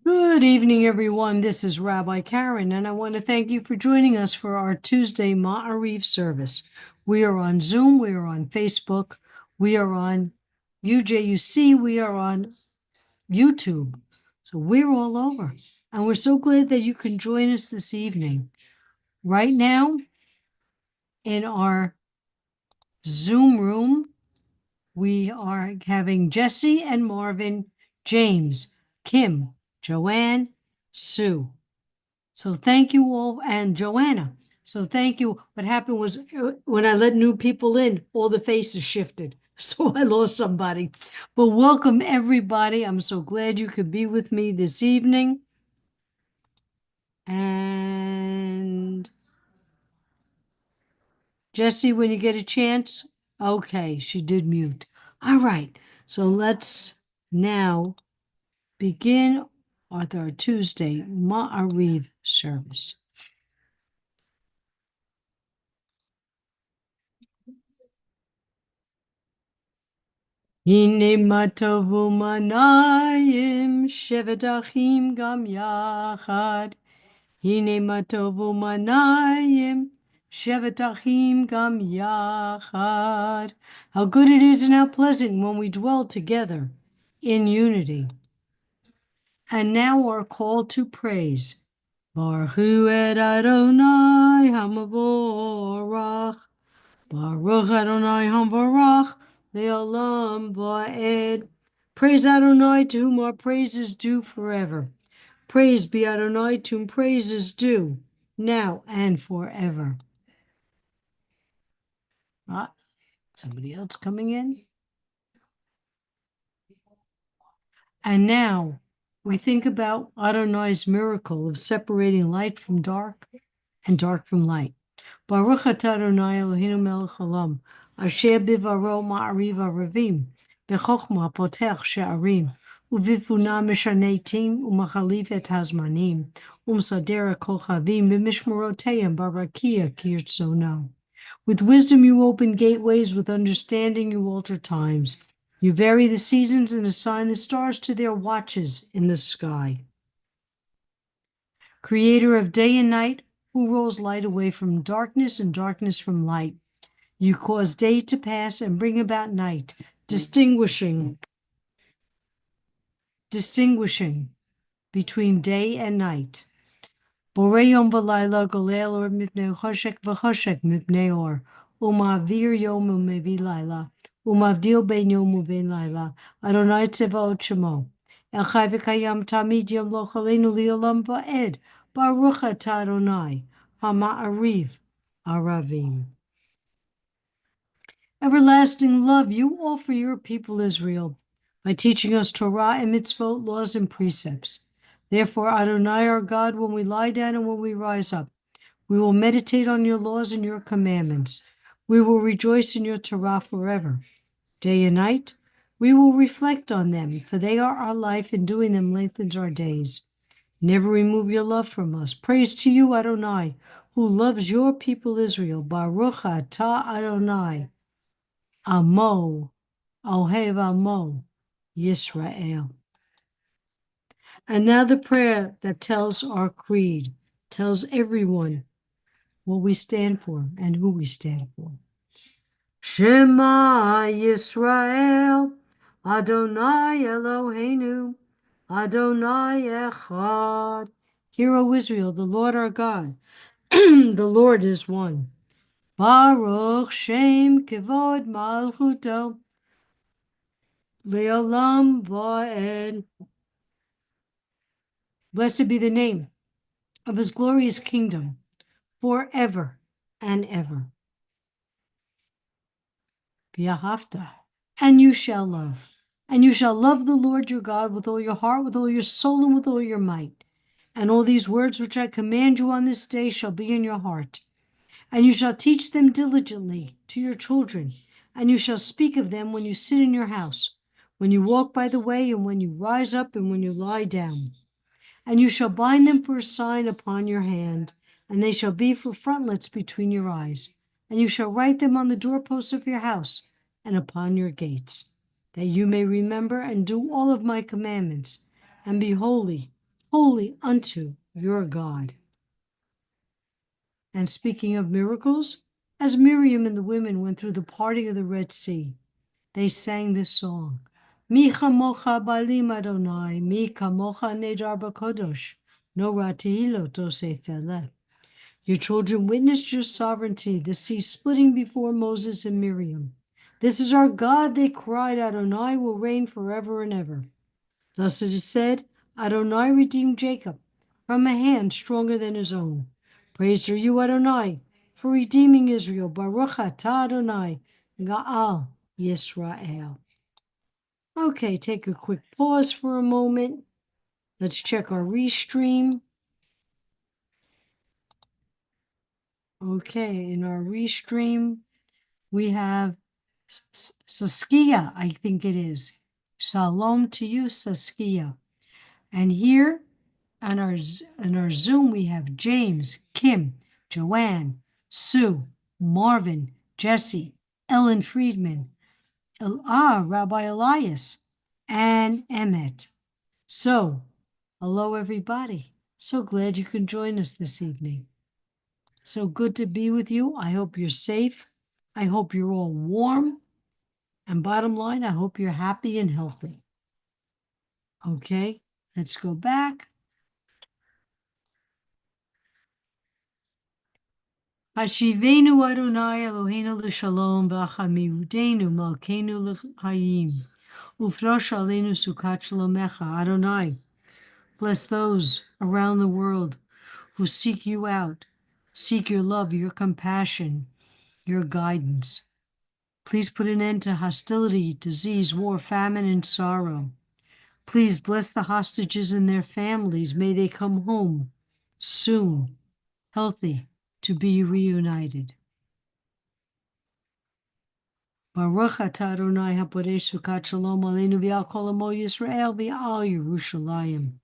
Good evening, everyone. This is Rabbi Karen, and I want to thank you for joining us for our Tuesday Ma'ariv service. We are on Zoom, we are on Facebook, we are on UJUC, we are on YouTube. So we're all over, and we're so glad that you can join us this evening. Right now, in our Zoom room, we are having Jesse and Marvin, James, Kim, Joanne, Sue. So thank you all, and Joanna. So thank you. What happened was when I let new people in, all the faces shifted. So I lost somebody. But welcome, everybody. I'm so glad you could be with me this evening. And Jessie, when you get a chance. Okay, she did mute. All right. So let's now begin with our Tuesday Ma'ariv service. Hine matovu manayim shevet achim gam yachad. Hine matovu manayim shevet achim gam yachad. How good it is and how pleasant when we dwell together in unity. And now our call to praise. Baruch hu et Adonai hamavorach. Baruch Adonai Hambarach Le'olam Va'ed. Praise Adonai, to whom our praise is due forever. Praise be Adonai, to whom praise is due, now and forever. Somebody else coming in? And now we think about Adonai's miracle of separating light from dark and dark from light. Baruch atah Adonai Eloheinu melech haolam, asher bivaro ma'ariv aravim, bechokma potech she'arim, uvivuna mishanei tim, umachalif et hazmanim, umsader kolchavim, b'mishmoroteyim barakia kirtzono. With wisdom you open gateways, with understanding you alter times. You vary the seasons and assign the stars to their watches in the sky. Creator of day and night, who rolls light away from darkness and darkness from light. You cause day to pass and bring about night, distinguishing between day and night. Borei yom v'layla golel or mipnei choshek v'choshek mipnei or, uma'avir yom u'mevi layla, uma'avdil ben yom u'ben layla, Adonai tzevaot shemo. El chai v'kayam tamid yom lo chaleinu li'olam va'ed, Baruch atah Adonai, hama'ariv aravim. Everlasting love you offer your people Israel by teaching us Torah and mitzvot, laws and precepts. Therefore, Adonai our God, when we lie down and when we rise up, we will meditate on your laws and your commandments. We will rejoice in your Torah forever. Day and night, we will reflect on them, for they are our life, and doing them lengthens our days. Never remove your love from us. Praise to you, Adonai, who loves your people Israel. Baruch atah Adonai, Amo, Ohev Amo, Yisrael. And now the prayer that tells our creed, tells everyone what we stand for and who we stand for. Shema Yisrael, Adonai Eloheinu, Adonai Echad. Hear, O Israel, the Lord our God, the Lord is one. Baruch Shem Kevod Malchuto, Le'olam Va'ed. Blessed be the name of his glorious kingdom, forever and ever. V'ahavta, and you shall love. And you shall love the Lord your God with all your heart, with all your soul, and with all your might. And all these words which I command you on this day shall be in your heart. And you shall teach them diligently to your children. And you shall speak of them when you sit in your house, when you walk by the way, and when you rise up, and when you lie down. And you shall bind them for a sign upon your hand, and they shall be for frontlets between your eyes. And you shall write them on the doorposts of your house and upon your gates, that you may remember and do all of my commandments, and be holy, holy unto your God. And speaking of miracles, as Miriam and the women went through the parting of the Red Sea, they sang this song. Mi chamocha balim Adonai, mi kamocha nedar b'kodosh, no rati lo tosef eleh. Your children witnessed your sovereignty, the sea splitting before Moses and Miriam. This is our God, they cried, Adonai will reign forever and ever. Thus it is said, Adonai redeemed Jacob from a hand stronger than his own. Praised are you, Adonai, for redeeming Israel. Baruch atah Adonai, Ga'al Yisrael. Okay, take a quick pause for a moment. Let's check our restream. Okay, in our restream, we have Saskia, I think it is. Shalom to you, Saskia. And here on our Zoom, we have James, Kim, Joanne, Sue, Marvin, Jesse, Ellen Friedman, Rabbi Elias, and Emmett. So, hello, everybody. So glad you can join us this evening. So good to be with you. I hope you're safe. I hope you're all warm. And bottom line, I hope you're happy and healthy. Okay, let's go back. Hashivenu Adonai Eloheinu l'shalom v'achamiudenu malkeinu l'chayim. Ufrosh aleinu sukat shalomecha. Adonai, bless those around the world who seek you out, seek your love, your compassion, your guidance. Please put an end to hostility, disease, war, famine, and sorrow. Please bless the hostages and their families. May they come home soon, healthy, to be reunited. Baruch atah Adonai haporei sukat shalom aleinu v'al kol amo Yisrael v'al Yerushalayim.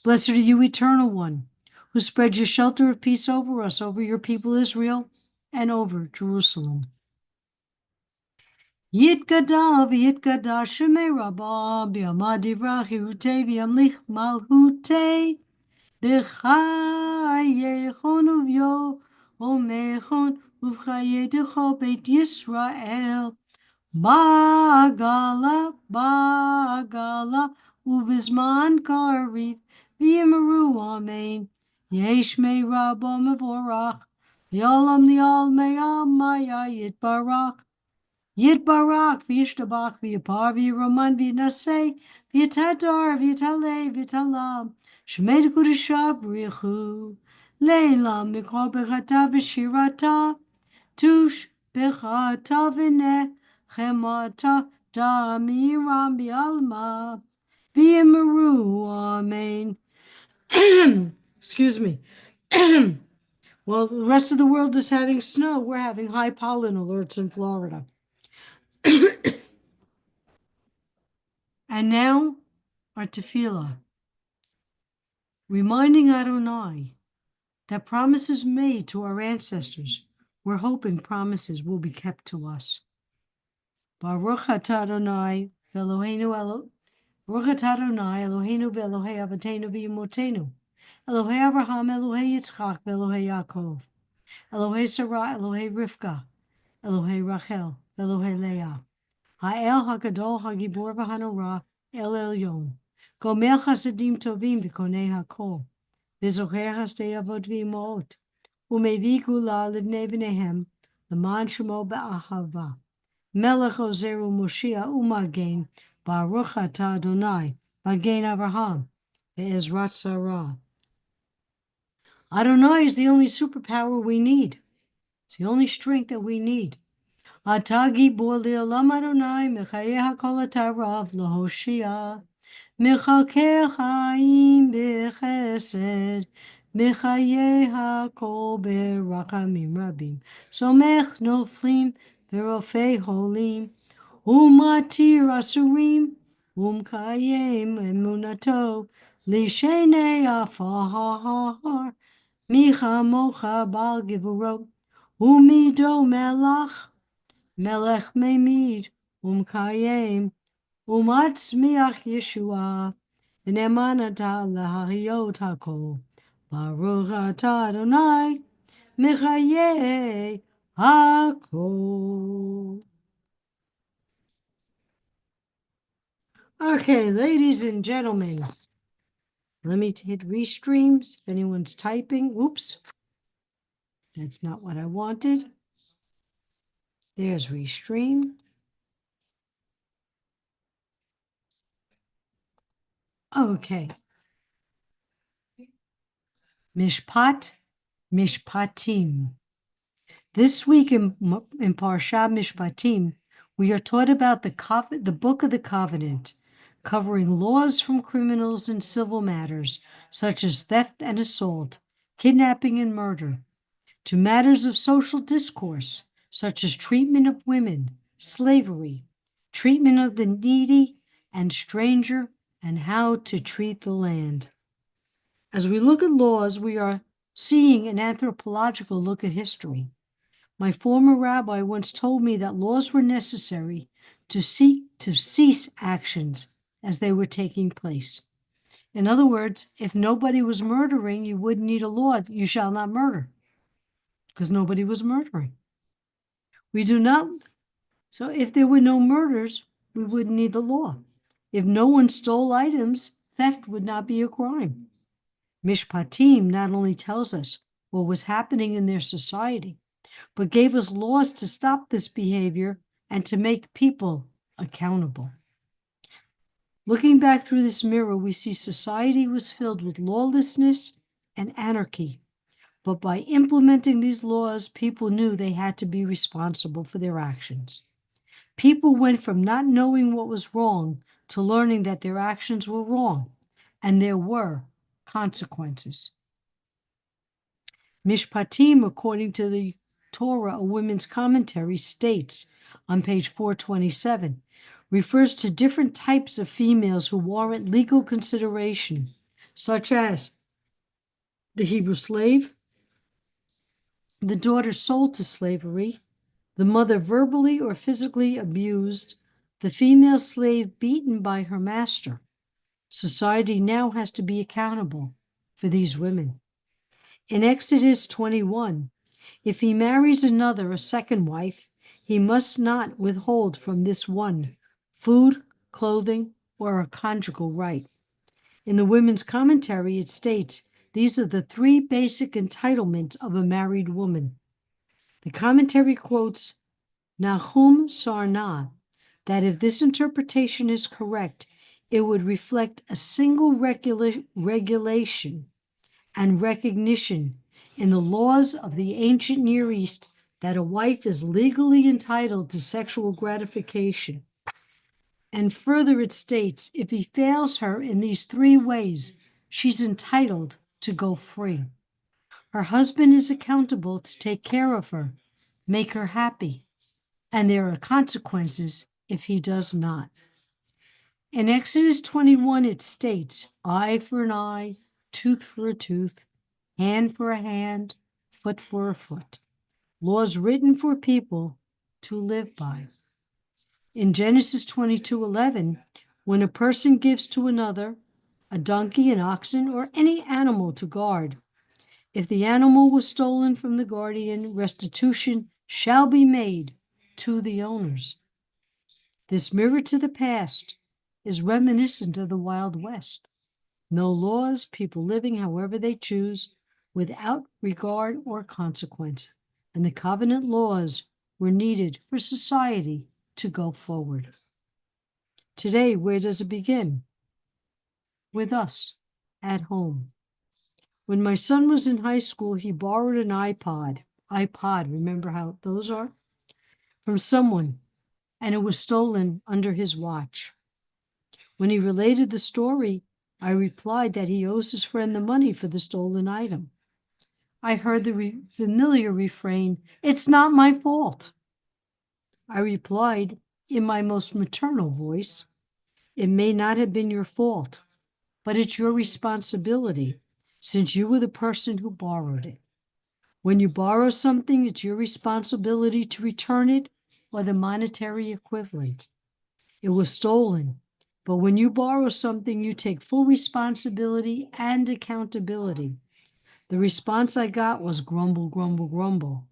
Blessed are you, Eternal One, who spread your shelter of peace over us, over your people Israel, and over Jerusalem. Yitgadal v'yitgadash shemei rabbah b'yamad divrach yirutei v'yamlich malhutei b'chayechon uvyo omechon uvchayedecho beit Yisrael Bagala, Bagala, Uvizman Kariv, V'yimaru Amen, Yesh Mei Rabba Mevorach, V'yolam Lial Meyam Maya Yitbarach, Yitbarach, V'yishtabach, V'yipar, V'yiroman, V'yinaseh, V'yitadar, V'yitaleh, V'yitalam, Shemed Kudashah B'richu, Leilam Mikro Bechata V'shirata, Tush Bechata V'neh, Chemata Damiram Bialma Biamaru Amen. Excuse me. Well, the rest of the world is having snow. We're having high pollen alerts in Florida. And now, our tefillah, reminding Adonai that promises made to our ancestors, we're hoping promises will be kept to us. Baruch atah Adonai v'Eloheinu Baruch atah Adonai Eloheinu v'Elohei Avotenu v'Yimotenu, Elohei Avraham, Elohei Yitzchak, v'Elohei Yaakov, Elohei Sarah, Elohei Rivka, Elohei Rachel, v'Elohei Leah, Ha'el HaGadol HaGibor v'Hanorah, El Elyon, Gomel Chasadim Tovim v'Konei HaKol, v'Zocher Hasdei Avot v'Imoot, U'Mevi Gula Livnei V'nehem, L'man Shemo B'Ahava, Melech Ozeru Moshiach Umagen, Baruch atah Adonai, Magen Avraham, Ve'ezrat Sarah. Adonai is the only superpower we need. It's the only strength that we need. Atah gibor li'olam Adonai, Mechayeh hakol atah rav lahoshia, Mechalkeh chaim b'chesed, Mechayeh hakol berachamim rabim, Somech noflim v'rofei holim, Umatir asurim, umkayem emunato, lishenei afahar, micha mocha bal givurot, umido melech, melech memid, Umkayem, Umatzmiach Yeshua, V'nemanata lahariot hakol. Baruch atah Adonai, Mechaye hakol. Okay, ladies and gentlemen, let me hit restreams. If anyone's typing, oops, that's not what I wanted. There's restream. Okay. Mishpat, Mishpatim. This week in Parsha Mishpatim, we are taught about the Book of the Covenant, covering laws from criminals in civil matters, such as theft and assault, kidnapping and murder, to matters of social discourse, such as treatment of women, slavery, treatment of the needy and stranger, and how to treat the land. As we look at laws, we are seeing an anthropological look at history. My former rabbi once told me that laws were necessary to cease actions as they were taking place. In other words, if nobody was murdering, you wouldn't need a law, you shall not murder, because nobody was murdering. So if there were no murders, we wouldn't need the law. If no one stole items, theft would not be a crime. Mishpatim not only tells us what was happening in their society, but gave us laws to stop this behavior and to make people accountable. Looking back through this mirror, we see society was filled with lawlessness and anarchy. But by implementing these laws, people knew they had to be responsible for their actions. People went from not knowing what was wrong to learning that their actions were wrong, and there were consequences. Mishpatim, according to the Torah, a women's commentary, states on page 427, refers to different types of females who warrant legal consideration, such as the Hebrew slave, the daughter sold to slavery, the mother verbally or physically abused, the female slave beaten by her master. Society now has to be accountable for these women. In Exodus 21, if he marries another, a second wife, he must not withhold from this one food, clothing, or a conjugal right. In the women's commentary, it states these are the three basic entitlements of a married woman. The commentary quotes Nahum Sarna that if this interpretation is correct, it would reflect a single regulation and recognition in the laws of the ancient Near East that a wife is legally entitled to sexual gratification. And further, it states if he fails her in these three ways, she's entitled to go free. Her husband is accountable to take care of her, make her happy, and there are consequences if he does not. In Exodus 21, it states, eye for an eye, tooth for a tooth, hand for a hand, foot for a foot. Laws written for people to live by. In Genesis 22:11, when a person gives to another a donkey, an oxen, or any animal to guard, if the animal was stolen from the guardian, restitution shall be made to the owners. This mirror to the past is reminiscent of the Wild West. No laws, people living however they choose, without regard or consequence. And the covenant laws were needed for society to go forward. Today, where does it begin? With us, at home. When my son was in high school, he borrowed an iPod, remember how those are? From someone, and it was stolen under his watch. When he related the story, I replied that he owes his friend the money for the stolen item. I heard the familiar refrain, "It's not my fault." I replied in my most maternal voice, "It may not have been your fault, but it's your responsibility since you were the person who borrowed it. When you borrow something, it's your responsibility to return it or the monetary equivalent. It was stolen. But when you borrow something, you take full responsibility and accountability. The response I got was grumble, grumble, grumble.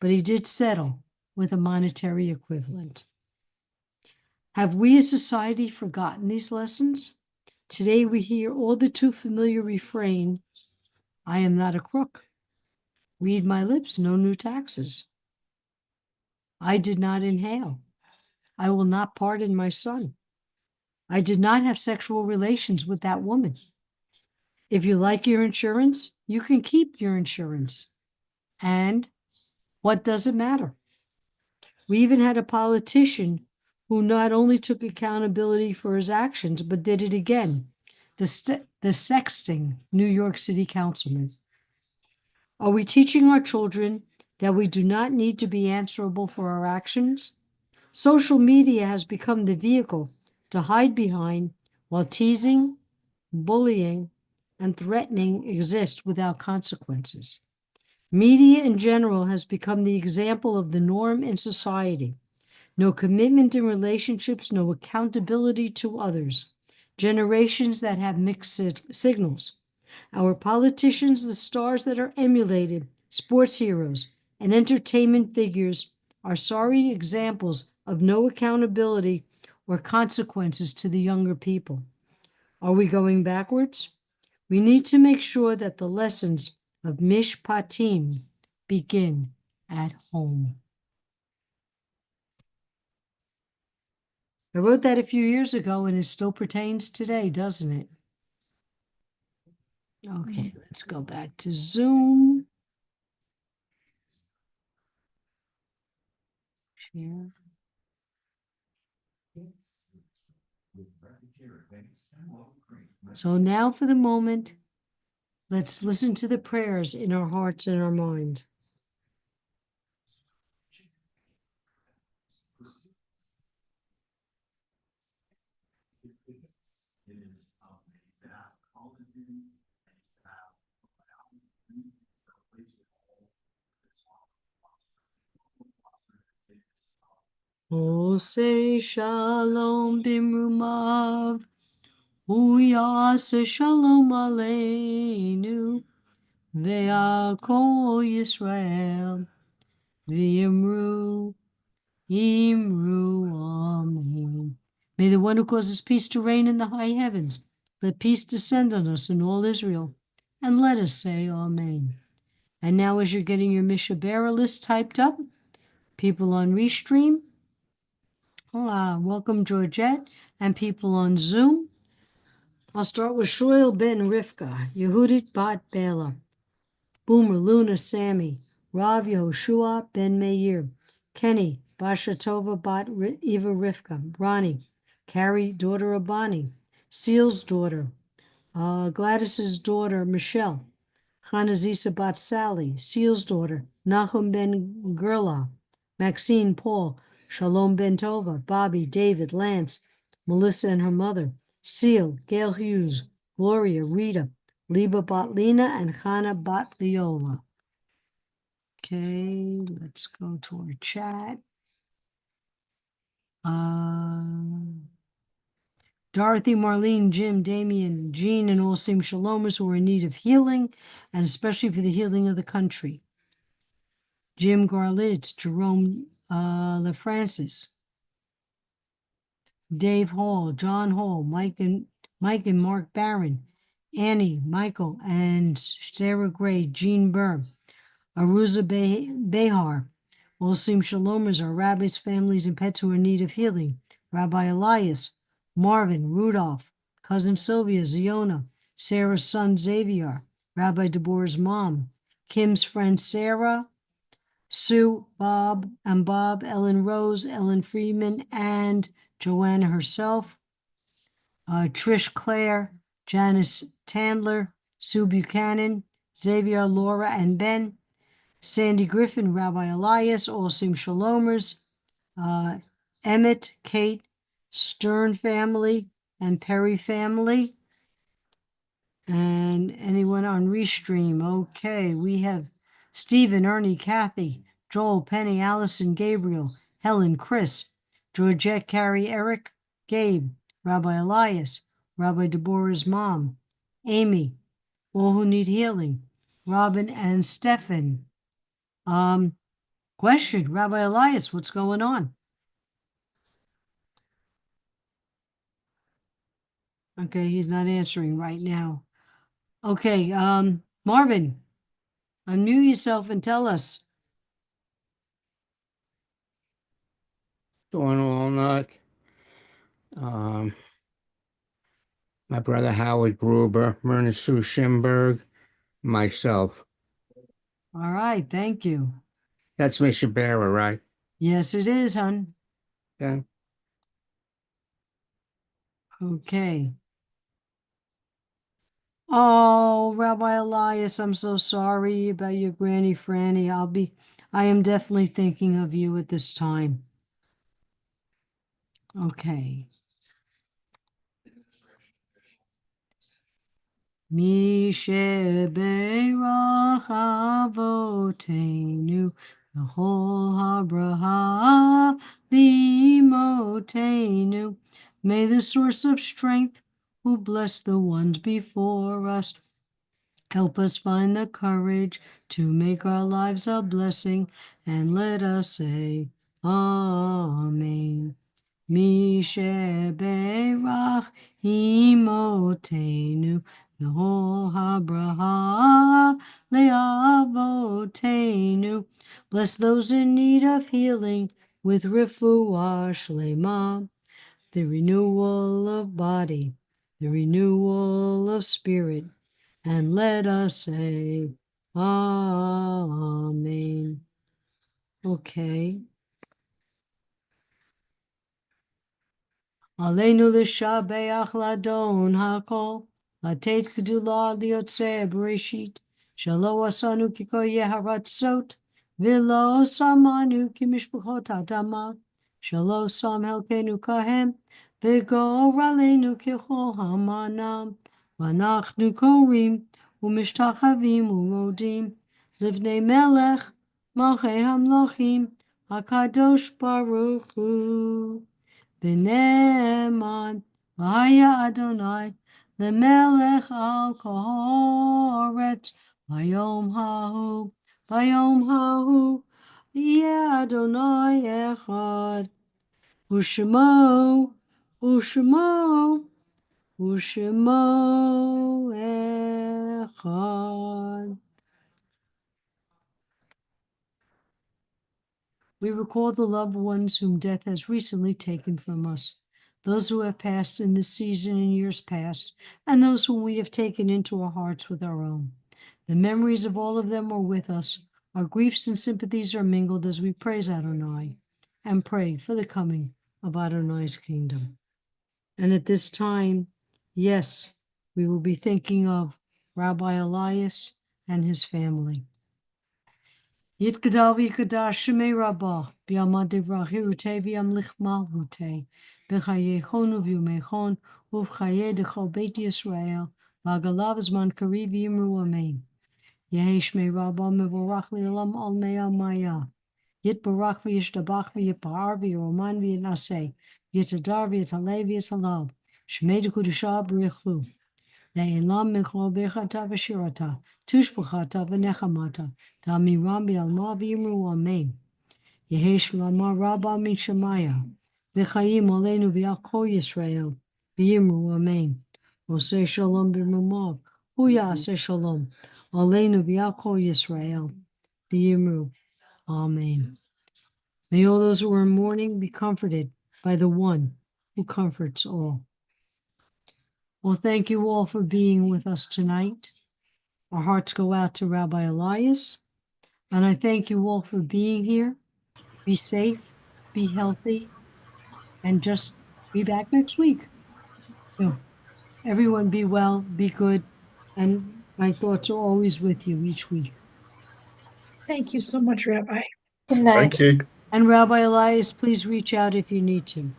But he did settle with a monetary equivalent. Have we as society forgotten these lessons? Today we hear all the too familiar refrain, I am not a crook. Read my lips, no new taxes. I did not inhale. I will not pardon my son. I did not have sexual relations with that woman. If you like your insurance, you can keep your insurance. And what does it matter? We even had a politician who not only took accountability for his actions, but did it again. The sexting New York City councilman. Are we teaching our children that we do not need to be answerable for our actions? Social media has become the vehicle to hide behind while teasing, bullying, and threatening exist without consequences. Media in general has become the example of the norm in society. No commitment in relationships, no accountability to others. Generations that have mixed signals. Our politicians, the stars that are emulated, sports heroes, and entertainment figures are sorry examples of no accountability or consequences to the younger people. Are we going backwards? We need to make sure that the lessons of Mishpatim begin at home. I wrote that a few years ago and it still pertains today, doesn't it? Okay, let's go back to Zoom. Share. So now for the moment, let's listen to the prayers in our hearts and our mind. Oseh shalom bimrumav, uyase shalom aleinu, ve'al kol Yisrael, v'yimru, imru, amen. May the one who causes peace to reign in the high heavens, let peace descend on us in all Israel, and let us say amen. And now as you're getting your Mishabera list typed up, people on Restream, welcome Georgette, and people on Zoom. I'll start with Shoel ben Rivka, Yehudit bat Bela, Boomer, Luna, Sammy, Rav Yehoshua ben Meir, Kenny, Basha Tova bat Eva Rivka, Ronnie, Carrie, daughter of Bonnie, Seal's daughter, Gladys's daughter, Michelle, Chanazisa bat Sally, Seal's daughter, Nachum ben Gerla, Maxine, Paul, Shalom ben Tova, Bobby, David, Lance, Melissa and her mother, Seal, Gail Hughes, Gloria, Rita, Liba bat Lina, and Hannah bat Leola. Okay, let's go to our chat. Dorothy, Marlene, Jim, Damien, Jean, and all Sim Shalomers who are in need of healing, and especially for the healing of the country. Jim Garlitz, Jerome LaFrancis, Dave Hall, John Hall, Mike and Mark Barron, Annie, Michael, and Sarah Gray, Jean Burr, Aruza Behar. All Sim Shalomers are rabbis, families, and pets who are in need of healing. Rabbi Elias, Marvin, Rudolph, cousin Sylvia, Ziona, Sarah's son Xavier, Rabbi Deborah's mom, Kim's friend Sarah, Sue, Bob, Ellen Rose, Ellen Freeman, and Joanna herself, Trish Claire, Janice Tandler, Sue Buchanan, Xavier, Laura, and Ben, Sandy Griffin, Rabbi Elias, all Sim Shalomers, Emmett, Kate, Stern family, and Perry family. And anyone on Restream? Okay, we have Stephen, Ernie, Kathy, Joel, Penny, Allison, Gabriel, Helen, Chris, Georgette, Carrie, Eric, Gabe, Rabbi Elias, Rabbi Deborah's mom, Amy, all who need healing, Robin and Stefan. Question, Rabbi Elias, what's going on? Okay, he's not answering right now. Okay, Marvin, unmute yourself and tell us. Dawn Walnut, my brother Howard Gruber, Myrna Sue Schimberg, myself. All right, thank you. That's Miss Shabera, right? Yes, it is, hon. Yeah. Okay. Oh, Rabbi Elias, I'm so sorry about your Granny Franny. I am definitely thinking of you at this time. Okay. Mi shebeirach avotenu v'chol habraha limotenu. May the source of strength, who bless the ones before us, help us find the courage to make our lives a blessing, and let us say, Amen. Mi shebeirach imotenu v'chol habraha le'avotenu. Bless those in need of healing with refuah shlema, the renewal of body, the renewal of spirit, and let us say, Amen. Okay. Aleinu l'shabeach ladon hakol, latet gdula liyotzeh bereshit, shelo asanu kiko yeharatzot, v'lo samanu kimishpachot adama, shelo sam helkenu kahem, v'goralenu kichol hamanam, v'anachnu korim, u'mishtachavim u'modim, livnei melech, malchei hamlochim, hakadosh baruch hu. V'ne'eman v'haya Adonai lemelech al kol haaretz bayom hahu yeh Adonai echad u'shemo echad. We recall the loved ones whom death has recently taken from us, those who have passed in this season and years past, and those whom we have taken into our hearts with our own. The memories of all of them are with us. Our griefs and sympathies are mingled as we praise Adonai and pray for the coming of Adonai's kingdom. And at this time, yes, we will be thinking of Rabbi Elias and his family. Yitgadal v'yikadash shemei rabah, b'yamad devrachi rutei v'yamlich malhutei, b'chayechonu v'yumechon, uv'chayei dechol beit Yisrael, v'agalav zman kariv v'yimru amen. Yehi shmei rabah mevorach li'olam al mea maya. Yitbarach v'yishtabach v'yipar v'yiroman v'yinaseh, v'yitadar v'yitalei v'yitalal, shmei dekudusha b'richu. Le'elam mechol bechata v'shirata, tushbachata v'nechamata, ta'miram b'alma v'yimru amen. Yehesh lama rabba min shemaya, v'chayim aleinu v'al kol Yisrael, v'yimru amen. Oseh shalom b'rumav, hu ya'aseh shalom, aleinu v'al kol Yisrael, v'yimru amen. May all those who are in mourning be comforted by the one who comforts all. Well, thank you all for being with us tonight. Our hearts go out to Rabbi Elias, and I thank you all for being here. Be safe, be healthy, and just be back next week. So, everyone be well, be good, and my thoughts are always with you each week. Thank you so much, Rabbi. Good night. Thank you. And Rabbi Elias, please reach out if you need to.